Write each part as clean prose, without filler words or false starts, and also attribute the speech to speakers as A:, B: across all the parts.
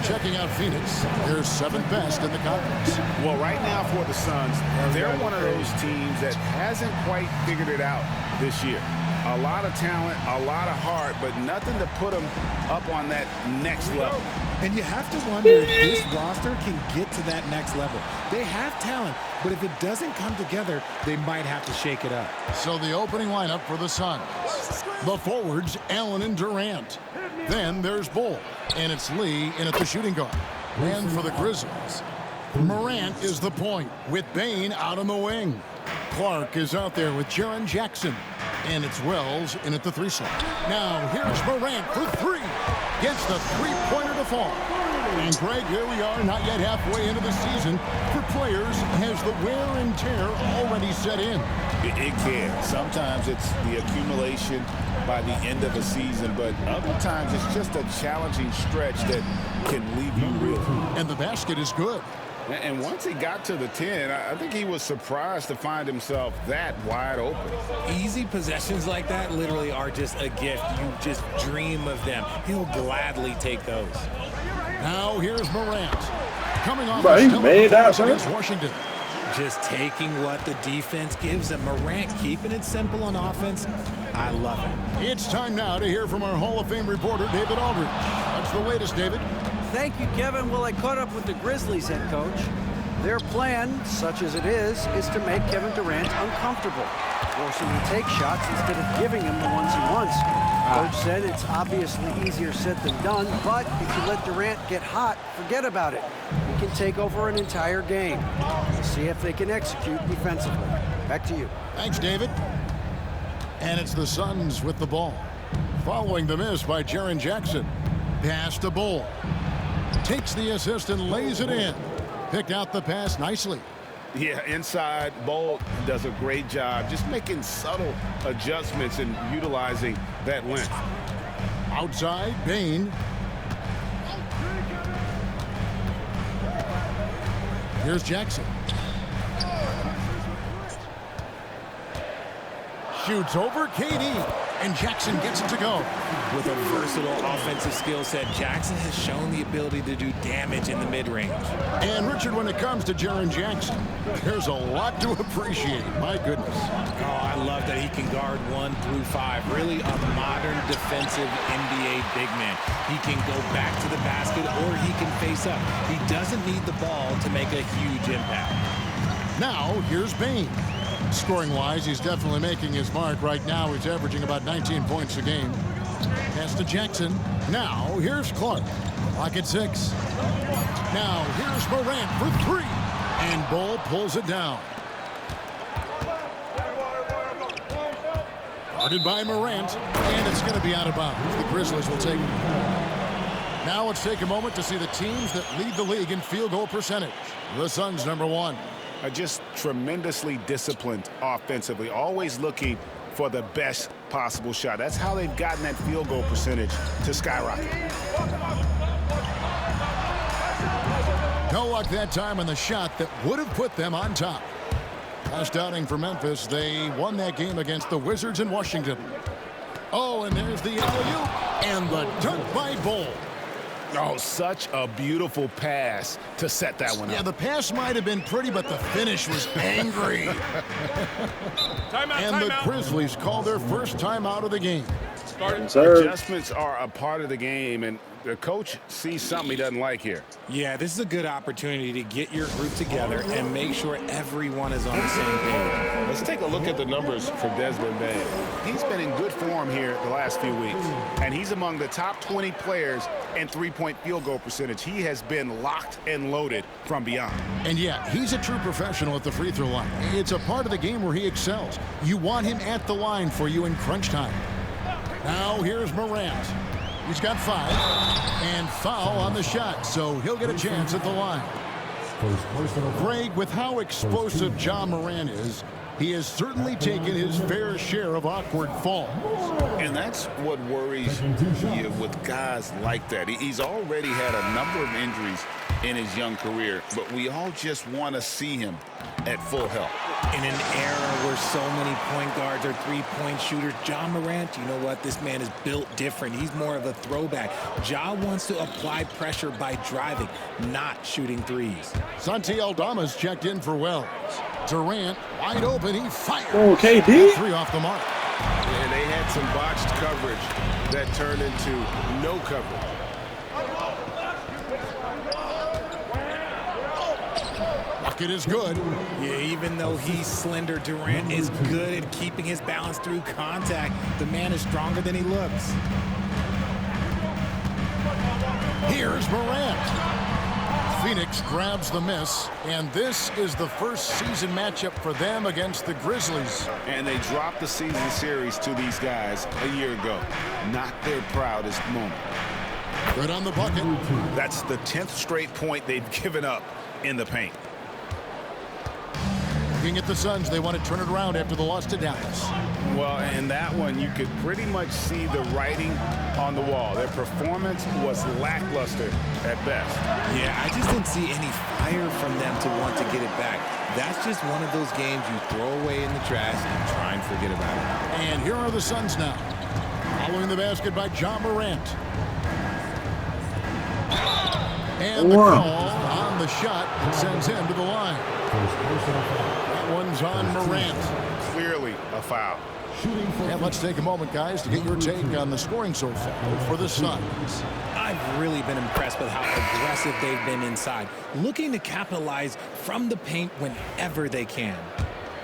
A: And checking out Phoenix, they're 7th best in the conference.
B: Well, right now for the Suns, they're one of those teams that hasn't quite figured it out this year. A lot of talent, a lot of heart, but nothing to put them up on that next level.
C: And you have to wonder if this roster can get to that next level. They have talent, but if it doesn't come together, they might have to shake it up.
A: So the opening lineup for the Suns. The forwards, Allen and Durant. Then there's Bull, and it's Lee in at the shooting guard. And for the Grizzlies, Morant is the point, with Bane out on the wing. Clark is out there with Jaren Jackson. And it's Wells in at the 3 slot. Now here's Morant for 3. Gets the 3-pointer to fall. And Greg, here we are, not yet halfway into the season. For players, has the wear and tear already set in?
B: It can. Sometimes it's the accumulation by the end of a season, but other times it's just a challenging stretch that can leave you real.
A: And the basket is good.
B: And once he got to the 10, I think he was surprised to find himself that wide open.
D: Easy possessions like that literally are just a gift. You just dream of them. He'll gladly take those.
A: Now here's Morant. Coming off
E: Bro, he
A: his
E: made that,
A: against Washington.
D: Just taking what the defense gives him. Morant keeping it simple on offense. I love it.
A: It's time now to hear from our Hall of Fame reporter, David Aldridge. What's the latest, David?
F: Thank you, Kevin. Well, I caught up with the Grizzlies head coach. Their plan, such as it is to make Kevin Durant uncomfortable, force him to take shots instead of giving him the ones he wants. Coach said it's obviously easier said than done, but if you let Durant get hot, forget about it. He can take over an entire game. We'll see if they can execute defensively. Back to you.
A: Thanks, David. And it's the Suns with the ball. Following the miss by Jaren Jackson. Pass to Bull. Takes the assist and lays it in. Picked out the pass nicely.
B: Yeah, inside, Bull does a great job just making subtle adjustments and utilizing that length.
A: Outside, Bane. Here's Jackson. Shoots over KD, and Jackson gets it to go.
D: With a versatile offensive skill set, Jackson has shown the ability to do damage in the mid-range.
A: And Richard, when it comes to Jaren Jackson, there's a lot to appreciate. My goodness.
D: Oh, I love that he can guard 1 through 5. Really a modern defensive NBA big man. He can go back to the basket or he can face up. He doesn't need the ball to make a huge impact.
A: Now, here's Bane. Scoring-wise, he's definitely making his mark. Right now, he's averaging about 19 points a game. Pass to Jackson. Now, here's Clark. Clock at 6. Now, here's Morant for 3. And Bull pulls it down. Guarded by Morant. And it's going to be out of bounds. The Grizzlies will take it. Now let's take a moment to see the teams that lead the league in field goal percentage. The Suns, number 1.
B: Are just tremendously disciplined offensively, always looking for the best possible shot. That's how they've gotten that field goal percentage to skyrocket.
A: No luck that time on the shot that would have put them on top. Last outing for Memphis, they won that game against the Wizards in Washington. Oh, and there's the alley-oop and the dunk by Bull.
B: Oh, such a beautiful pass to set that one up.
A: Yeah, the pass might have been pretty, but the finish was angry. And the Grizzlies call their first timeout of the game.
B: Adjustments are a part of the game, and the coach sees something he doesn't like here.
D: Yeah, this is a good opportunity to get your group together and make sure everyone is on the same page.
B: Let's take a look at the numbers for Desmond Bane. He's been in good form here the last few weeks, and he's among the top 20 players in three-point field goal percentage. He has been locked and loaded from beyond.
A: And yeah, he's a true professional at the free throw line. It's a part of the game where he excels. You want him at the line for you in crunch time. Now here's Morant. He's got 5 and foul on the shot, so he'll get a chance at the line. Greg, with how explosive Ja Morant is, he has certainly taken his fair share of awkward falls.
B: And that's what worries you with guys like that. He's already had a number of injuries in his young career, but we all just want to see him at full health.
D: In an era where so many point guards are three-point shooters, Ja Morant, you know what? This man is built different. He's more of a throwback. Ja wants to apply pressure by driving, not shooting threes.
A: Santi Aldama's checked in for Wells. Durant wide open. He fires.
E: Oh, KD?
A: Three off the mark.
B: And they had some botched coverage that turned into no coverage.
A: Bucket is good.
D: Yeah, even though he's slender, Durant is good at keeping his balance through contact. The man is stronger than he looks.
A: Here's Morant. Phoenix grabs the miss, and this is the first season matchup for them against the Grizzlies.
B: And they dropped the season series to these guys a year ago. Not their proudest moment.
A: Good on the bucket.
B: That's the 10th straight point they've given up in the paint.
A: Looking at the Suns, they want to turn it around after the loss to Dallas.
B: Well, in that one, you could pretty much see the writing on the wall. Their performance was lackluster at best.
D: Yeah, I just didn't see any fire from them to want to get it back. That's just one of those games you throw away in the trash and try and forget about it.
A: And here are the Suns now. Following the basket by Ja Morant. And the call on the shot sends him to the line. That one's on Morant.
B: Clearly a foul.
A: And let's take a moment, guys, to get your take on the scoring so far for the Suns.
D: I've really been impressed with how aggressive they've been inside, looking to capitalize from the paint whenever they can.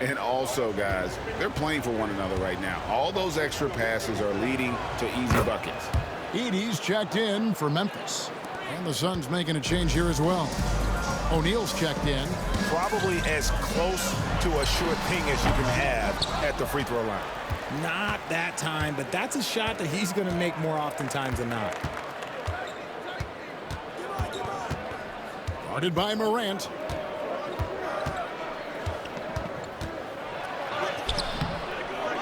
B: And also, guys, they're playing for one another right now. All those extra passes are leading to easy buckets.
A: Edey's checked in for Memphis. And the Suns making a change here as well. O'Neal's checked in.
B: Probably as close to a sure thing as you can have at the free throw line.
D: Not that time, but that's a shot that he's going to make more oftentimes than not.
A: Guarded by Morant.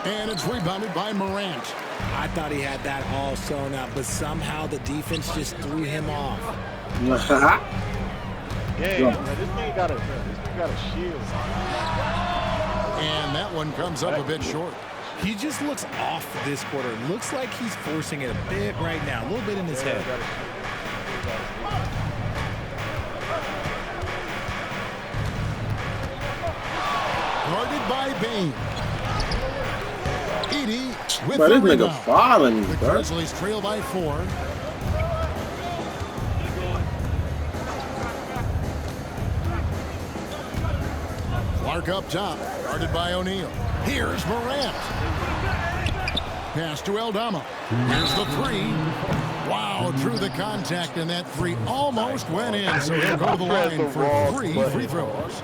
A: And it's rebounded by Morant.
D: I thought he had that all sewn up, but somehow the defense just threw him off.
G: This man got a shield.
A: And that one comes up a bit short.
D: He just looks off this quarter. Looks like he's forcing it a bit right now, a little bit in his head.
A: Guarded by Bane. Edey with
E: But
A: the
E: this nigga
A: rebound.
E: falling,
A: The
E: bro.
A: Grizzlies trail by 4. Clark up top, guarded by O'Neal. Here's Morant. Pass to Aldama. Here's the three. Wow, drew the contact, and that three almost went in, so he'll go to the line for 3 free throws.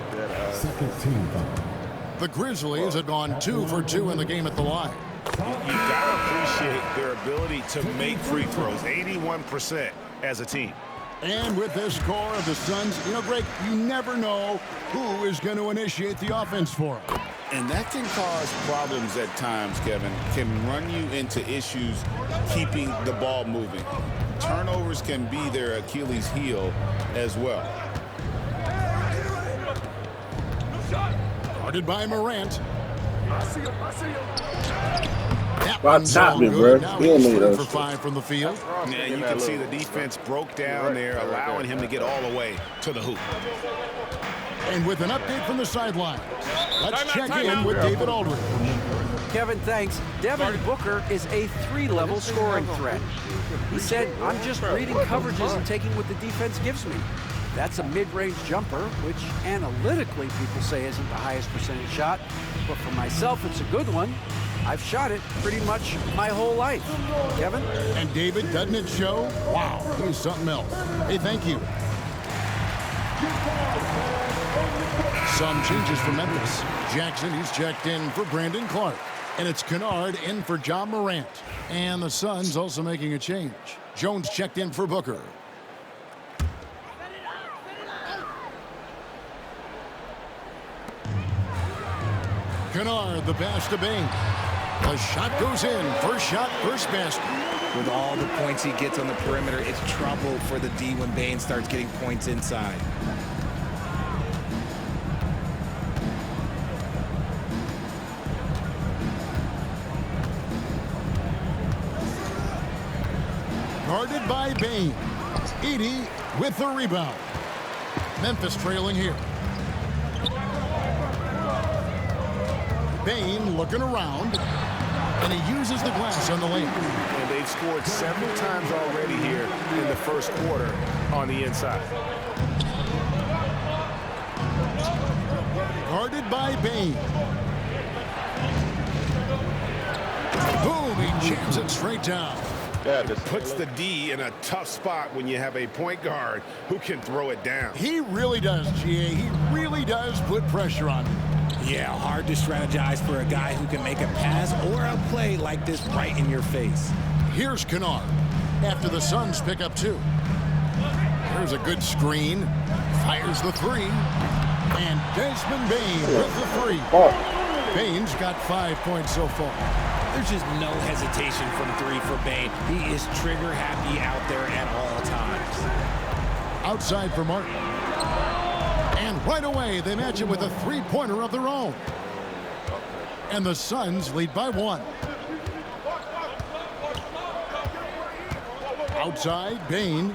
A: The Grizzlies had gone 2 for 2 in the game at the line.
B: You gotta appreciate their ability to make free throws, 81% as a team.
A: And with this score of the Suns, you know, Greg, you never know who is going to initiate the offense for them.
B: And that can cause problems at times, Kevin. Can run you into issues keeping the ball moving. Turnovers can be their Achilles heel as well.
A: Guarded by Morant. That
E: Why
A: one's
E: top
A: all
E: me,
A: good.
E: bro?
A: Now
E: You don't
A: he's
E: need
A: 3
E: us.
A: for 5 from the field.
B: Yeah, you can see the defense broke down there, allowing him to get all the way to the hoop.
A: And with an update from the sideline, let's check in with David Aldridge.
F: Kevin, thanks. Devin Booker is a 3-level scoring threat. He said, I'm just reading coverages and taking what the defense gives me. That's a mid-range jumper, which analytically people say isn't the highest percentage shot. But for myself, it's a good one. I've shot it pretty much my whole life. Kevin?
A: And David, doesn't it show? Wow, he's something else. Hey, thank you. Some changes for Memphis. Jackson, he's checked in for Brandon Clark. And it's Kennard in for Ja Morant. And the Suns also making a change. Jones checked in for Booker. Kennard, the pass to Bane. The shot goes in. First shot, first basket.
D: With all the points he gets on the perimeter, it's trouble for the D when Bane starts getting points inside.
A: Guarded by Bane. Edey with the rebound. Memphis trailing here. Bane looking around, and he uses the glass on the lane.
B: And they've scored several times already here in the first quarter on the inside.
A: Guarded by Bane. Boom, he jams it straight down.
G: Yeah, this
B: Puts the D in a tough spot when you have a point guard who can throw it down.
A: He really does, GA. He really does put pressure on him.
D: Yeah, hard to strategize for a guy who can make a pass or a play like this right in your face.
A: Here's Kennard after the Suns pick up 2. There's a good screen. Fires the 3. And Desmond Bane with the 3. Bane's got 5 points so far.
D: There's just no hesitation from 3 for Bane. He is trigger happy out there at all times.
A: Outside for Martin. And right away, they match it with a 3-pointer of their own. And the Suns lead by 1. Outside, Bane.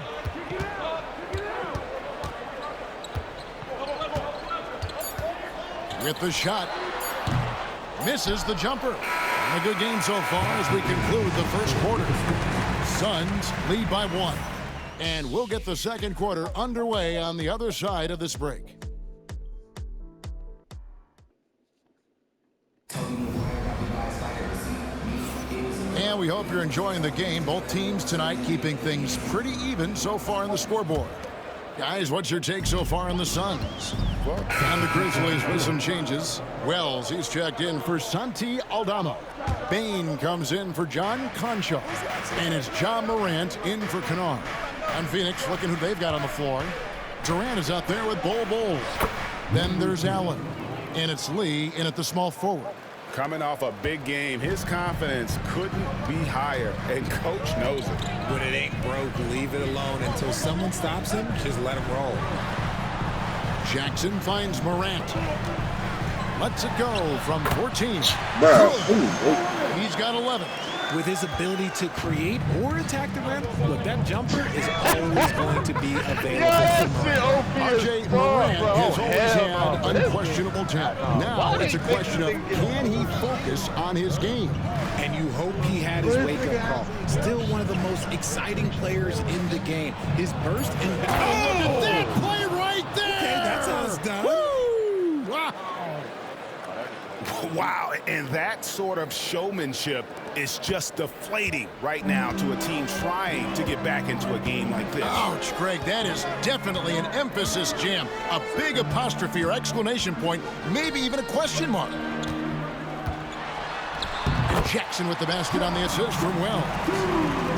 A: With the shot. Misses the jumper. And a good game so far as we conclude the first quarter. Suns lead by 1. And we'll get the second quarter underway on the other side of this break. And we hope you're enjoying the game. Both teams tonight keeping things pretty even so far on the scoreboard. Guys, what's your take so far on the Suns? Well, on the Grizzlies with some changes. Wells, he's checked in for Santi Aldama. Bane comes in for John Concho. And it's Ja Morant in for Kennard. And Phoenix looking who they've got on the floor. Durant is out there with Bol. Then there's Allen. And it's Lee in at the small forward.
B: Coming off a big game, his confidence couldn't be higher, and Coach knows it.
D: When it ain't broke, leave it alone until someone stops him. Just let him roll.
A: Jackson finds Morant. Lets it go from 14. He's got 11.
D: With his ability to create or attack the rim, look, that jumper is always going to be available.
A: RJ Morant has always had unquestionable talent. Now it's a question of can he focus on his game?
D: And you hope he had his wake-up call. Still one of the most exciting players in the game. His burst and
A: Oh, that play right there!
D: Okay, that's how it's done.
A: Woo! Wow.
B: Wow, and that sort of showmanship is just deflating right now to a team trying to get back into a game like this.
A: Ouch, Greg, that is definitely an emphasis jam. A big apostrophe or exclamation point, maybe even a question mark. And Jackson with the basket on the assist from Wells.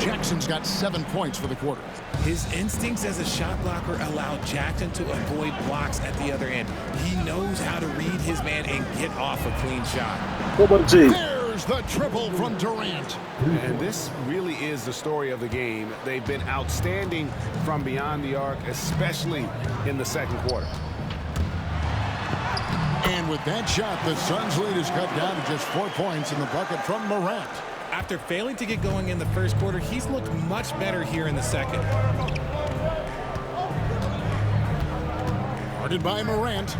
A: Jackson's got 7 points for the quarter.
D: His instincts as a shot blocker allow Jackson to avoid blocks at the other end. He knows how to read his man and get off a clean shot.
A: There's the triple from Durant.
B: And this really is the story of the game. They've been outstanding from beyond the arc, especially in the second quarter.
A: And with that shot, the Suns' lead is cut down to just 4 points in the bucket from Morant.
D: After failing to get going in the first quarter, he's looked much better here in the second.
A: Guarded by Morant.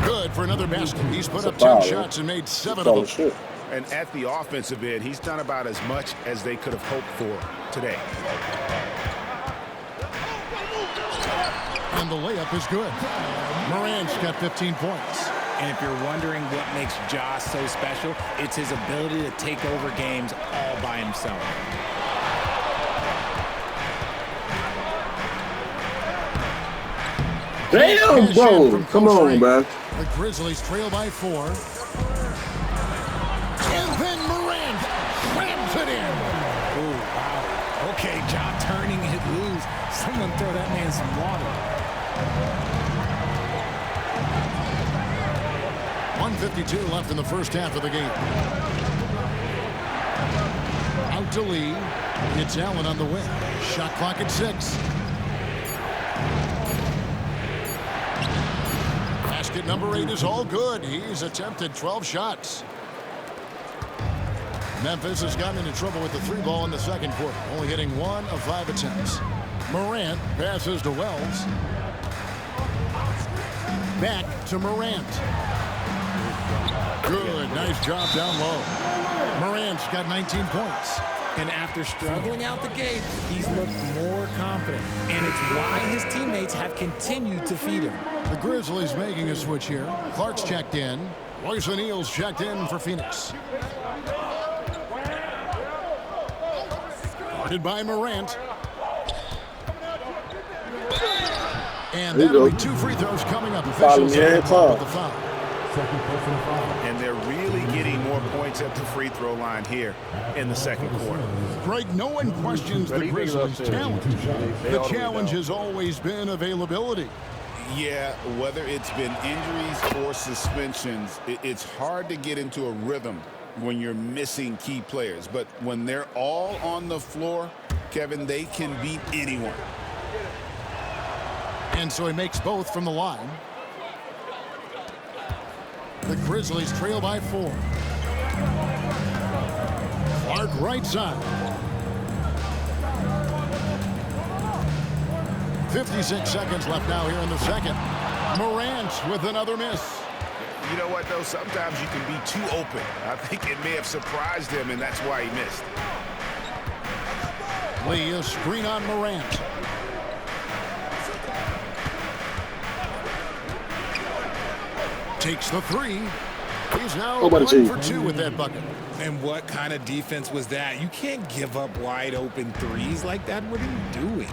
A: Good for another basket. He's put up 10 shots and made 7 of them.
B: And at the offensive end, he's done about as much as they could have hoped for today.
A: And the layup is good. Morant's got 15 points.
D: And if you're wondering what makes Ja so special, it's his ability to take over games all by himself.
E: Damn, bro. Come on, man.
A: The Grizzlies trail by 4. And then Morant slams it in.
D: Oh, wow. Okay, Ja turning it loose. Someone throw that man some water.
A: 1:52 left in the first half of the game. Out to Lee. It's Allen on the wing. Shot clock at 6. Basket number 8 is all good. He's attempted 12 shots. Memphis has gotten into trouble with the 3 ball in the second quarter, only hitting 1 of 5 attempts. Morant passes to Wells. Back to Morant. Good, nice job down low. Morant's got 19 points.
C: And after struggling out the gate, he's looked more confident. And it's why his teammates have continued to feed him.
A: The Grizzlies making a switch here. Clark's checked in. Royce O'Neal's checked in for Phoenix. Guarded by Morant. And that'll be 2 free throws coming up. Officials with the foul.
B: And they're really getting more points at the free throw line here in the second quarter.
A: Greg, no one questions the Grizzlies' talent. The challenge has always been availability.
B: Yeah, whether it's been injuries or suspensions, it's hard to get into a rhythm when you're missing key players. But when they're all on the floor, Kevin, they can beat anyone.
A: And so he makes both from the line. The Grizzlies trail by 4. Clark right side. 56 seconds left now here in the second. Morant with another miss.
B: You know what, though? Sometimes you can be too open. I think it may have surprised him, and that's why he missed.
A: Lee, a screen on Morant. Takes the 3. He's now 1 for 2 with that bucket.
D: And what kind of defense was that? You can't give up wide open threes like that. What are you doing?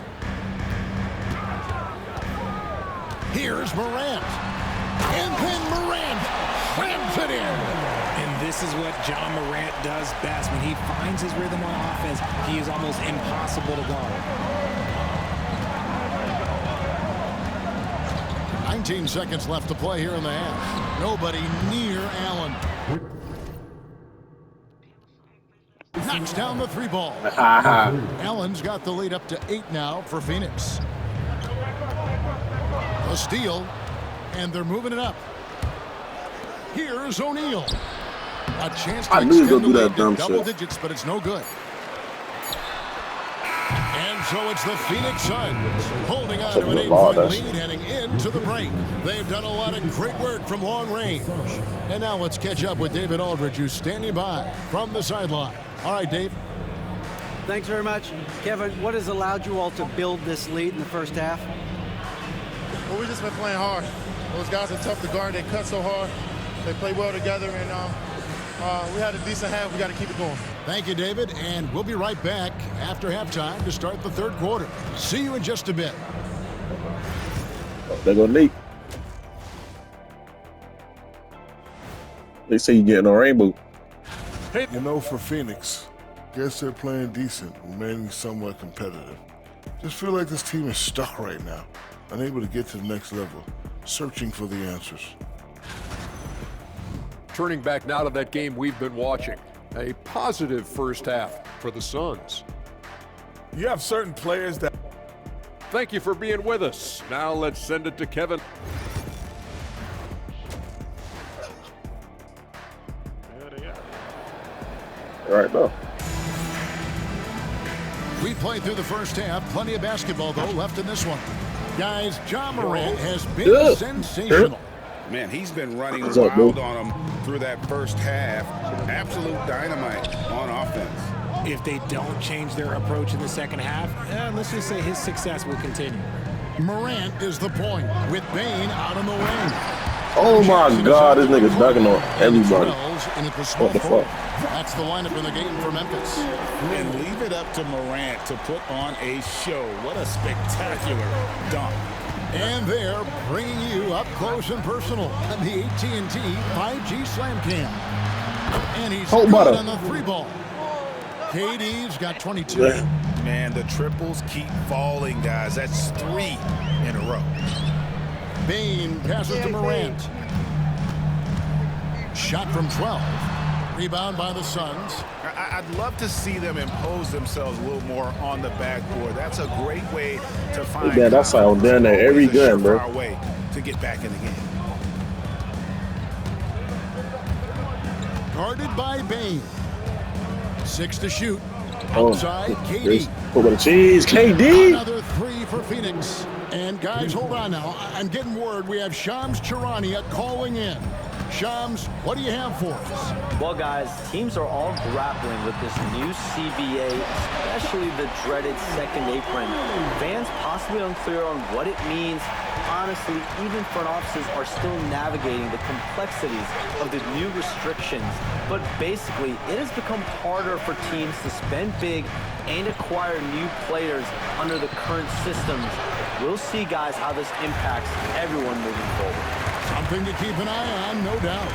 A: Here's Morant. And then Morant slams it in.
D: And this is what John Morant does best. When he finds his rhythm on offense, he is almost impossible to guard.
A: 19 seconds left to play here in the half. Nobody near Allen. Knocks down the 3 ball. Allen's got the lead up to 8 now for Phoenix. A steal, and they're moving it up. Here's O'Neal. A chance to extend the lead to double digits, but it's no good. And so it's the Phoenix Suns holding on to an 8-point lead heading into the break. They've done a lot of great work from long range. And now let's catch up with David Aldridge, who's standing by from the sideline. All right, Dave.
F: Thanks very much. Kevin, what has allowed you all to build this lead in the first half?
H: Well, we've just been playing hard. Those guys are tough to guard. They cut so hard. They play well together, and we had a decent half. We got to keep it going.
A: Thank you, David, and we'll be right back after halftime to start the third quarter. See you in just a bit.
E: They're going to leak. They say you're getting a rainbow.
I: You know, for Phoenix, guess they're playing decent, remaining somewhat competitive. Just feel like this team is stuck right now, unable to get to the next level, searching for the answers.
J: Turning back now to that game we've been watching. A positive first half for the Suns.
I: You have certain players that...
J: Thank you for being with us. Now let's send it to Kevin.
E: All right, now.
A: We played through the first half. Plenty of basketball, though, left in this one. Guys, John Morant has been sensational.
B: Man, he's been running wild on them through that first half. Absolute dynamite on offense.
C: If they don't change their approach in the second half, let's just say his success will continue.
A: Morant is the point with Bane out on the wing.
E: Oh my God, this nigga's dunking on everybody.
A: What the fuck? That's the lineup in the game for Memphis.
B: And leave it up to Morant to put on a show. What a spectacular dunk.
A: And they're bringing you up close and personal on the AT&T 5G Slam Cam. And he's good on the 3 ball. KD's got 22.
B: Man, the triples keep falling, guys. That's 3 in a row.
A: Bane passes to Morant. Shot from 12. Rebound by the Suns.
B: I'd love to see them impose themselves a little more on the backboard. That's a great way to find.
E: Yeah, that's how I'm doing there every game, bro.
B: Way to get back in the game.
A: Guarded by Bane. 6 to shoot. Outside, KD.
E: Put with the cheese, KD.
A: Another 3 for Phoenix. And guys, hold on now. I'm getting word we have Shams Charania calling in. Shams, what do you have for us?
K: Well, guys, teams are all grappling with this new CBA, especially the dreaded second apron. Fans possibly unclear on what it means. Honestly, even front offices are still navigating the complexities of the new restrictions. But basically, it has become harder for teams to spend big and acquire new players under the current systems. We'll see, guys, how this impacts everyone moving forward.
A: Something to keep an eye on, no doubt.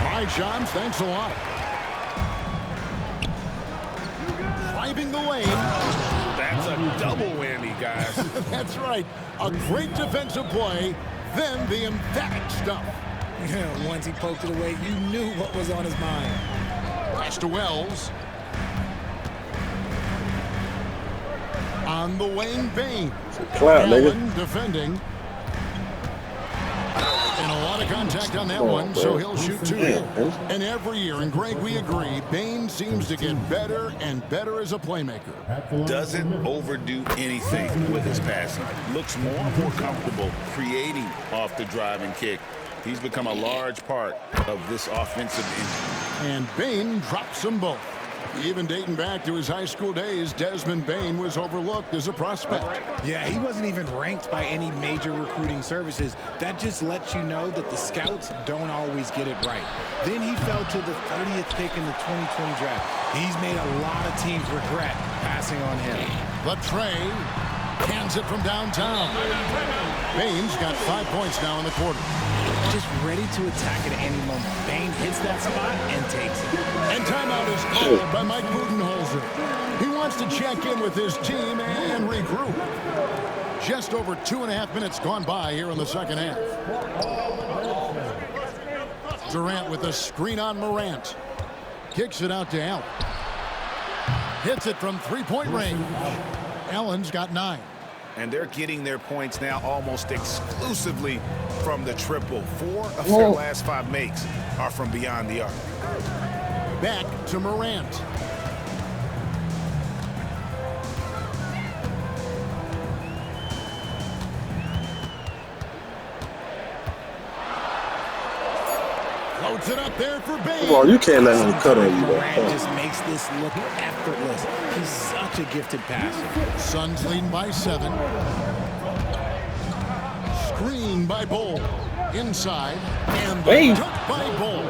A: All right, Shams, thanks a lot. Driving the lane.
B: That's a double whammy, guys.
A: That's right. A great defensive play, then the emphatic stuff.
C: Yeah, once he poked it away, you knew what was on his mind.
A: Pass to Wells. On the wing, Bane.
E: Clout, nigga.
A: Allen defending. And a lot of contact on that one, so he'll shoot 2. And every year, and Greg, we agree, Bane seems to get better and better as a playmaker.
B: Doesn't overdo anything with his passing. Looks more and more comfortable creating off the drive and kick. He's become a large part of this offensive engine.
A: And Bane drops them both. Even dating back to his high school days, Desmond Bane was overlooked as a prospect.
C: Yeah, he wasn't even ranked by any major recruiting services. That just lets you know that the scouts don't always get it right. Then he fell to the 30th pick in the 2020 draft. He's made a lot of teams regret passing on him.
A: But Trey cans it from downtown. Bane's got 5 points now in the quarter.
C: Just ready to attack at any moment. Bane hits that spot and takes it.
A: And timeout is called by Mike Budenholzer. He wants to check in with his team and regroup. Just over 2.5 minutes gone by here in the second half. Durant with a screen on Morant. Kicks it out to Allen. Hits it from three-point range. Allen's got 9.
B: And they're getting their points now almost exclusively from the triple. 4 of their last 5 makes are from beyond the arc.
A: Back to Morant. Floats it up there for Bane.
E: Come on, you can't let him cut on you, though.
C: Morant just makes this look effortless. He's such a gifted passer.
A: Suns leading by 7. Screen by Bol. Inside. And the dunk by Bol.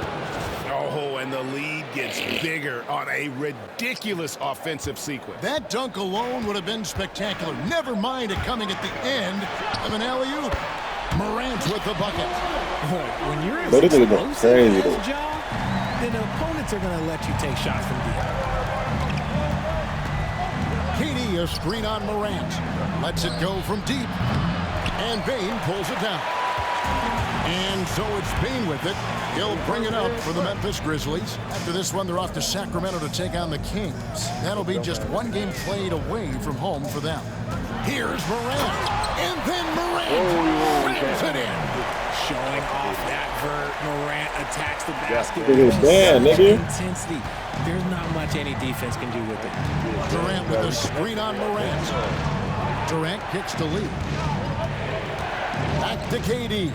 B: Oh, and the lead gets bigger on a ridiculous offensive sequence.
A: That dunk alone would have been spectacular. Never mind it coming at the end of an alley-oop. Morant with the bucket.
C: When you're as
E: Crazy,
C: explosive as Ja, then opponents are going to let you take shots from deep.
A: KD a screen on Morant. Lets it go from deep. And Bane pulls it down. And so it's Bane with it. He'll bring it up for the Memphis Grizzlies. After this one, they're off to Sacramento to take on the Kings. That'll be just 1 game played away from home for them. Here's Morant. And then Morant rams it in.
C: Showing off that vert. Morant attacks the basket.
E: Damn, nigga.
C: Intensity. There's not much any defense can do with it.
A: Durant with a screen on Morant. Durant kicks to Lee. Back to KD.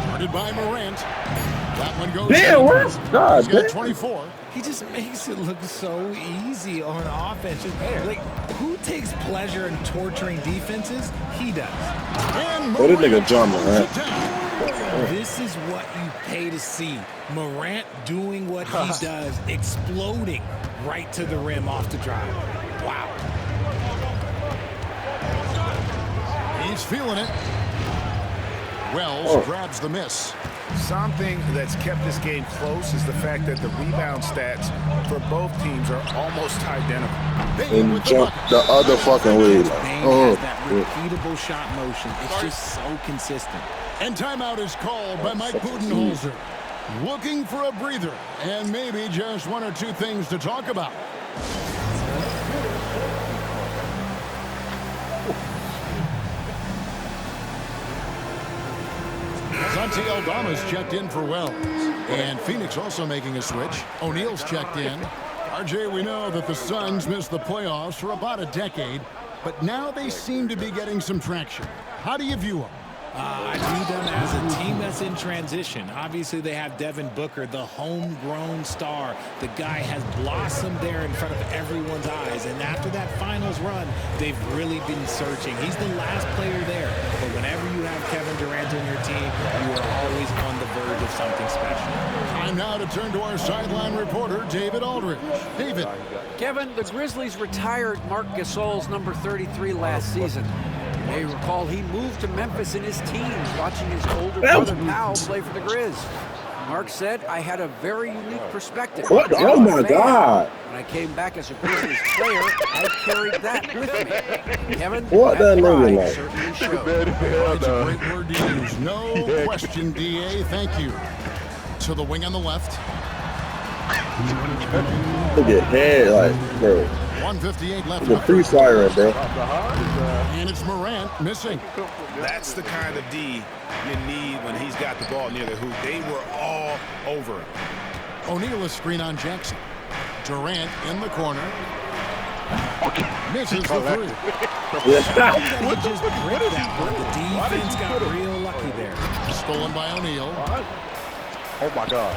A: Guarded by Morant. That one goes.
E: Damn, where's God?
A: He's got 24.
C: He just makes it look so easy on offense. Like, who takes pleasure in torturing defenses? He does.
A: And
E: this nigga John Morant.
C: This is what you pay to see. Morant doing what he does, exploding right to the rim off the drive. Wow.
A: He's feeling it. Wells grabs the miss.
B: Something that's kept this game close is the fact that the rebound stats for both teams are almost identical.
E: And jump the other fucking way.
C: Has that repeatable shot motion. It's just so consistent.
A: And timeout is called by Mike Budenholzer. Looking for a breather and maybe just one or two things to talk about. Santi Aldama's checked in for Wells. And Phoenix also making a switch. O'Neal's checked in. RJ, we know that the Suns missed the playoffs for about a decade, but now they seem to be getting some traction. How do you view them?
C: I view them as a team that's in transition. Obviously, they have Devin Booker, the homegrown star. The guy has blossomed there in front of everyone's eyes. And after that finals run, they've really been searching. He's the last player there. But whenever you have Kevin Durant on your team, you are always on the verge of something special.
A: Time now to turn to our sideline reporter, David Aldridge. David.
F: Kevin, the Grizzlies retired Marc Gasol's number 33 last season. You may recall he moved to Memphis in his teens, watching his older brother Powell play for the Grizz. Mark said, I had a very unique perspective.
E: What? Oh my God.
F: When I came back as a Grizzlies player, I carried that with me. Kevin,
E: what that nigga like?
F: Certainly showed.
A: It's a great word to use. No question, DA. Thank you. To the wing on the left.
E: Look at head, like, bro.
A: 1:58 left.
E: The free flyer, bro.
A: And it's Morant missing.
B: That's the kind of D you need when he's got the ball near the hoop. They were all over him.
A: O'Neal is screen on Jackson. Durant in the corner. Misses the three.
C: He just ripped that one. The defense got real lucky there.
A: Stolen by O'Neal.
G: Oh my God.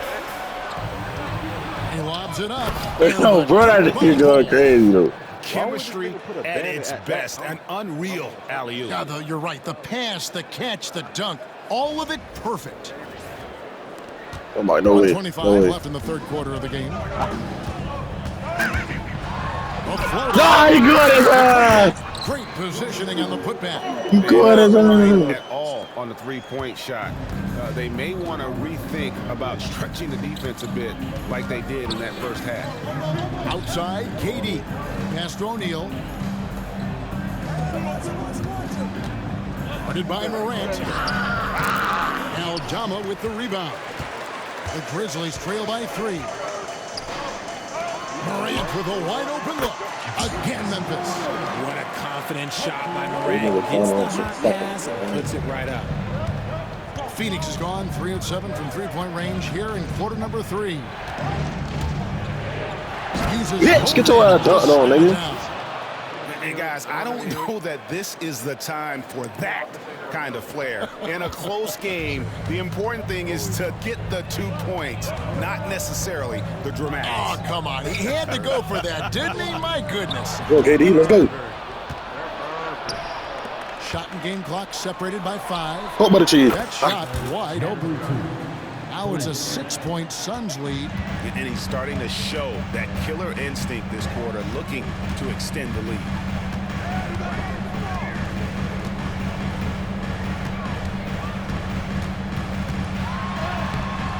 A: He lobs it up.
E: Oh, bro, that nigga going crazy though.
B: Chemistry at its best. An unreal alley-oop.
A: Yeah, you're right. The pass, the catch, the dunk, all of it perfect.
E: Oh my, no way.
A: 1:25 left in the third quarter of the game.
E: Nah, he good as ass.
A: Great positioning on the putback.
E: He good as ass.
B: At all on the three-point shot. They may want to rethink about stretching the defense a bit like they did in that first half.
A: Outside, KD. Pass to O'Neal. Guarded by Morant. Aldama with the rebound. The Grizzlies trail by 3. Morant with a wide open look. Again, Memphis.
C: What a confident shot by Morant. Hits the hot pass and puts it right up.
A: Phoenix has gone 3 of 7 from three-point range here in quarter number 3.
E: Bitch, get your ass up, though, nigga.
B: And guys, I don't know that this is the time for that kind of flair. In a close game, the important thing is to get the 2 points, not necessarily the dramatics.
A: Oh, come on. He had to go for that, didn't he? My goodness.
E: Go, KD, let's go.
A: Shot and game clock separated by 5.
E: Oh, butter cheese.
A: That shot wide open. Now it's a 6-point Suns lead.
B: And he's starting to show that killer instinct this quarter, looking to extend the lead.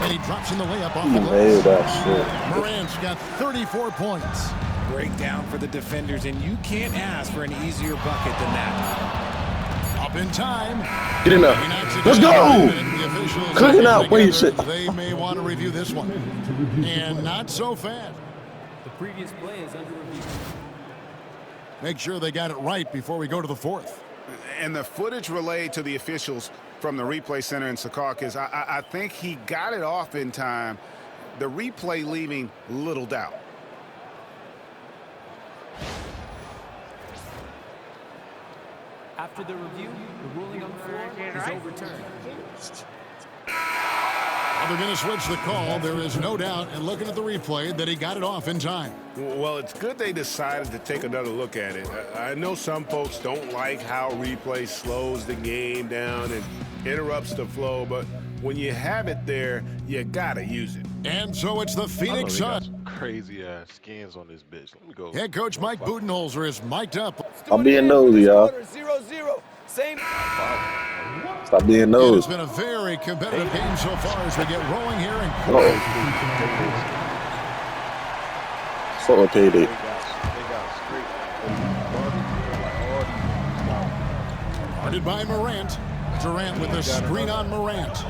A: And he drops in the layup off the glass. Morant's got 34 points.
C: Breakdown for the defenders, and you can't ask for an easier bucket than that.
A: Up in time.
E: Get in there. Let's go. Cooking out. Wait, shit.
A: They may want to review this one. And not so fast.
L: The previous play is under review.
A: Make sure they got it right before we go to the fourth.
B: And the footage relayed to the officials from the replay center in Secaucus, I think he got it off in time. The replay leaving little doubt.
L: After the review, the ruling on the floor is overturned.
A: Well, they're going to switch the call. There is no doubt, and looking at the replay, that he got it off in time.
B: Well, it's good they decided to take another look at it. I know some folks don't like how replay slows the game down and interrupts the flow, but when you have it there, you got to use it.
A: And so it's the Phoenix Suns.
G: Crazy ass skins on this bitch. Let me go.
A: Head coach Mike Budenholzer is mic'd up.
E: I'm being nosy, y'all.
L: 0-0. Same.
E: Stop being
A: It
E: those.
A: has been a very competitive game so far as we get rolling here.
E: Fuck with payday.
A: Guarded by Morant. Durant with a screen on Morant.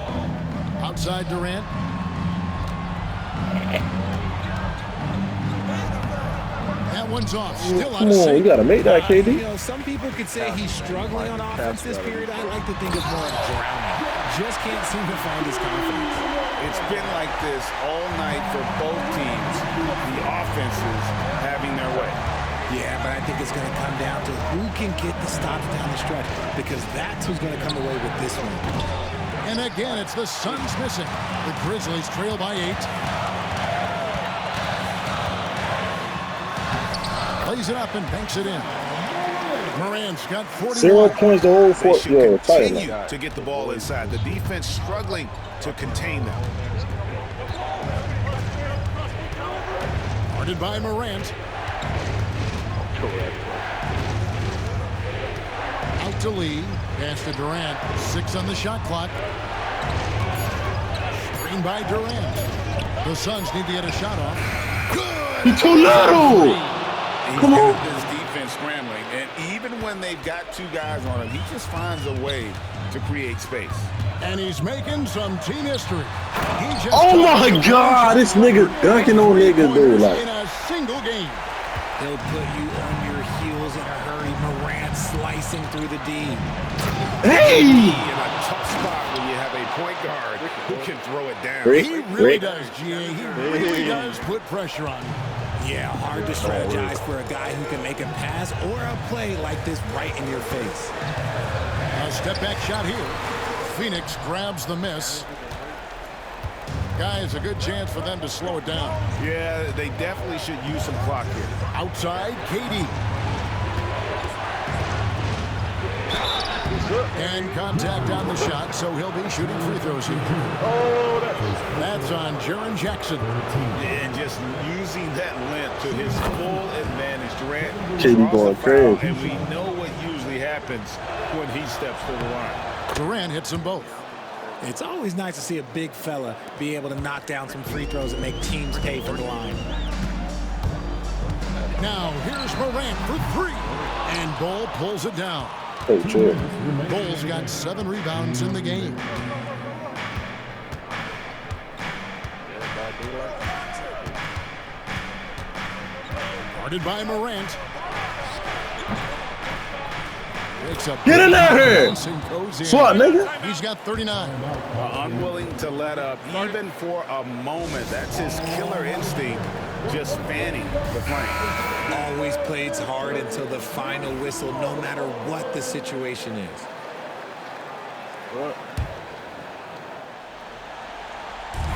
A: Outside Durant. That one's off. Still
E: Come on, you gotta make that, KD.
D: You know, some people could say he's struggling on offense this period. I like to think of more of drowning. Just can't seem to find his confidence.
B: It's been like this all night for both teams. The offenses having their way.
D: Yeah, but I think it's going to come down to who can get the stops down the stretch, because that's who's going to come away with this one.
A: And again, it's the Suns missing. The Grizzlies trail by 8. Plays it up and banks it in. Morant's got 41.
E: 0 points the whole fourth. Yo,
B: Continue to get the ball inside. The defense struggling to contain them.
A: Guarded by Morant. Out to Lee. Pass to Durant. 6 on the shot clock. Screen by Durant. The Suns need to get a shot off. Good!
E: He's too little! Come on.
B: This defense scrambling, and even when they've got 2 guys on him, he just finds a way to create space.
A: And he's making some team history.
E: Oh my God, this nigga dunking on niggas, dude. Like,
A: in a single game.
D: He'll put you on your heels in a hurry. Morant slicing through the D.
E: hey!
B: In a tough spot when you have a point guard who can throw it down.
A: He really does, GA. He really does put pressure on him.
D: Yeah, hard to strategize for a guy who can make a pass or a play like this right in your face.
A: A step back shot here. Phoenix grabs the miss. Guys, a good chance for them to slow it down.
B: Yeah, they definitely should use some clock here.
A: Outside, KD. And contact on the shot, so he'll be shooting free throws here. That's on Jaren Jackson.
B: And just using that length to his full advantage. Durant
E: KD going crazy.
B: And we know what usually happens when he steps to the line.
A: Durant hits them both.
D: It's always nice to see a big fella be able to knock down some free throws and make teams pay for the line.
A: Now, here's Morant for 3. And Ball pulls it down.
E: Oh, sure.
A: Bull's got 7 rebounds in the game. Guarded by Morant.
E: Get in there! Swat, nigga.
A: He's got 39.
B: Unwilling to let up even for a moment. That's his killer instinct, just fanning the flame.
D: Always plays hard until the final whistle, no matter what the situation is.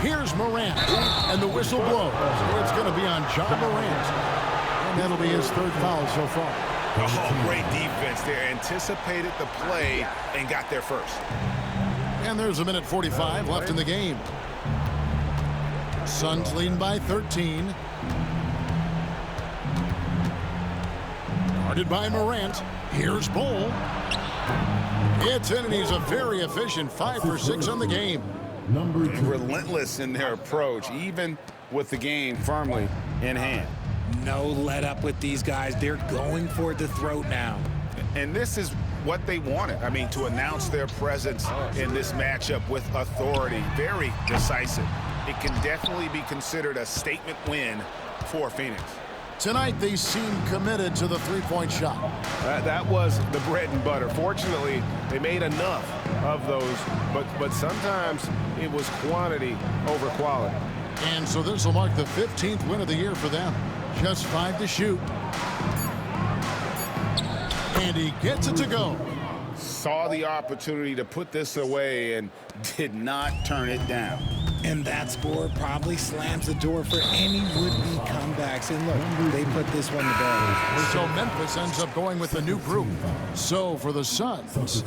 A: Here's Morant, and the whistle blows. It's going to be on John Morant. And that'll be his 3rd foul so far.
B: Oh, great defense there. Anticipated the play and got there first.
A: And there's 1:45 left in the game. Suns leading by 13. Guarded by Morant. Here's Bull. It's in, and he's a very efficient 5 for 6 on the game.
B: Relentless in their approach, even with the game firmly in hand.
D: No let up with these guys. They're going for the throat now.
B: And this is what they wanted. I mean, to announce their presence in this matchup with authority. Very decisive. It can definitely be considered a statement win for Phoenix.
A: Tonight, they seem committed to the 3-point shot.
B: That was the bread and butter. Fortunately, they made enough of those, but sometimes it was quantity over quality.
A: And so this will mark the 15th win of the year for them. Just 5 to shoot. And he gets it to go.
B: Saw the opportunity to put this away and did not turn it down.
D: And that score probably slams the door for any would-be comebacks. And look, they put this one to bed.
A: So Memphis ends up going with a new group. So for the Suns.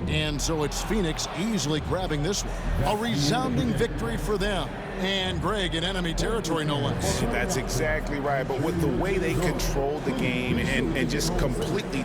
A: And so it's Phoenix easily grabbing this one. A resounding victory for them. And Greg in enemy territory, no less.
B: That's exactly right. But with the way they controlled the game and just completely